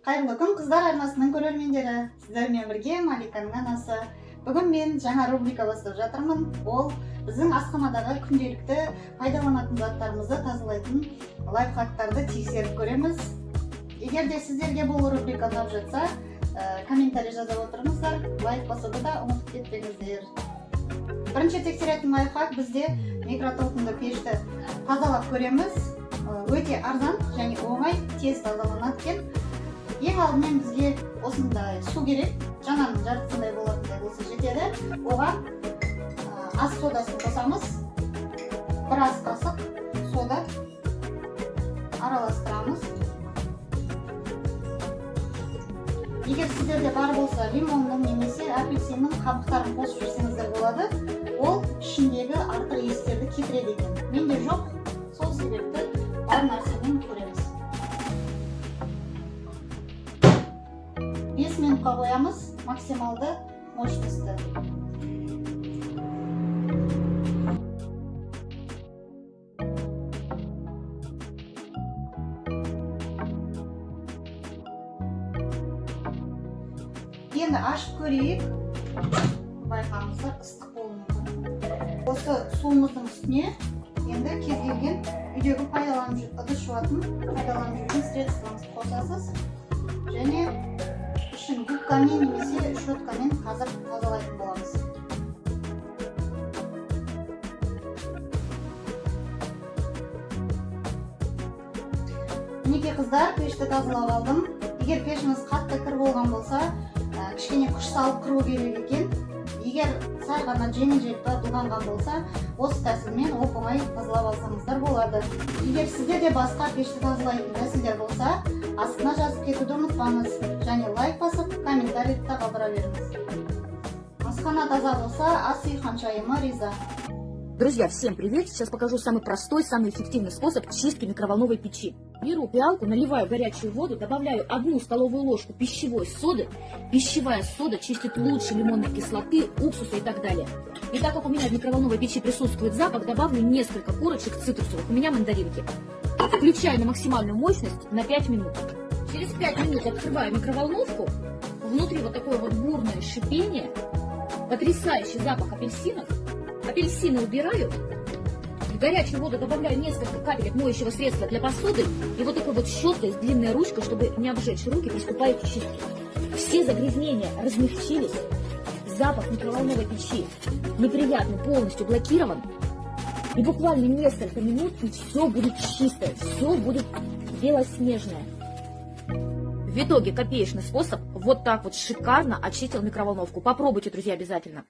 Қайырлы күн қыздар арнасының көрермендері. Сіздермен бірге Маликаның анасы. Бүгін мен жаңа рубрика бастап жатырмын. Ол біздің асханадағы күнделікті пайдаланатын заттарымызды тазалайтын лайфхактарды тексеріп көреміз. Егер де сіздерге бұл рубрика ұнап жатса, комментарий жазып отырыңыздар, лайк басуды да ұмытып кетпеңіздер. Бірінші тексеретін лайфхак бізде микротолқынды пешті тазалап көреміз. Өте арзан және оңай, тез тазаланады екен. Ең алдымен бізге осындай су керек, жаңаның жартысындай болатындай болса жетеді. Оған ас содасын қосамыз. Бір ас қасық сода араластырамыз. Егер сіздерде бар болса, лимонның немесе апельсиннің қабықтарын қосып жіберсеңіздер болады. Ол ішіндегі артық иістерді кетіреді екен. Менде жоқ, сол себепті бар нәрсемен көреміз. 5 минутқа қоямыз максималды мощностьті. Енді ашып көрейік. Байқаңыздар, ыстық болуы мүмкін. Осы суымыздың үстіне енді кез келген үйдегі ыдыс жуатын пайдаланып жүрген средствоңызды қосасыз. Және ішін губкамен немесе щеткамен қазір тазалайтын боламыз. Мінекей қыздар, пешті тазалап алдым. Егер пешіңіз қатты кір болған болса, кішкене күш салып қыру керек екен. Егер сәл ғана жеңіл-желпі былғанған болса, осы тәсілмен оп-оңай тазалап алсаңыздар болады. Егер сіздерде басқа пешті тазалайтын тәсілдер болса, астына жазып кетуді ұмытпаңыз. Және лайк басып, комментарийді қалдыра беріңіз. Асхана таза болса, ас үй ханшайымы риза. Друзья, всем привет! Сейчас покажу самый простой, самый эффективный способ чистки микроволновой печи. Беру пиалку, наливаю горячую воду, добавляю 1 столовую ложку пищевой соды. Пищевая сода чистит лучше лимонной кислоты, уксуса и так далее. И так как у меня в микроволновой печи присутствует запах, добавлю несколько корочек цитрусовых, у меня мандаринки. Включаю на максимальную мощность на 5 минут. Через 5 минут открываю микроволновку. Внутри вот такое вот бурное шипение, потрясающий запах апельсинов. Апельсины убираю, в горячую воду добавляю несколько капелек моющего средства для посуды и вот такой вот щеткой с длинной ручкой, чтобы не обжечь руки, приступаю к чистке. Все загрязнения размягчились, запах микроволновой печи неприятный, полностью блокирован. И буквально несколько минут, и все будет чистое, все будет белоснежное. В итоге копеечный способ вот так вот шикарно очистил микроволновку. Попробуйте, друзья, обязательно.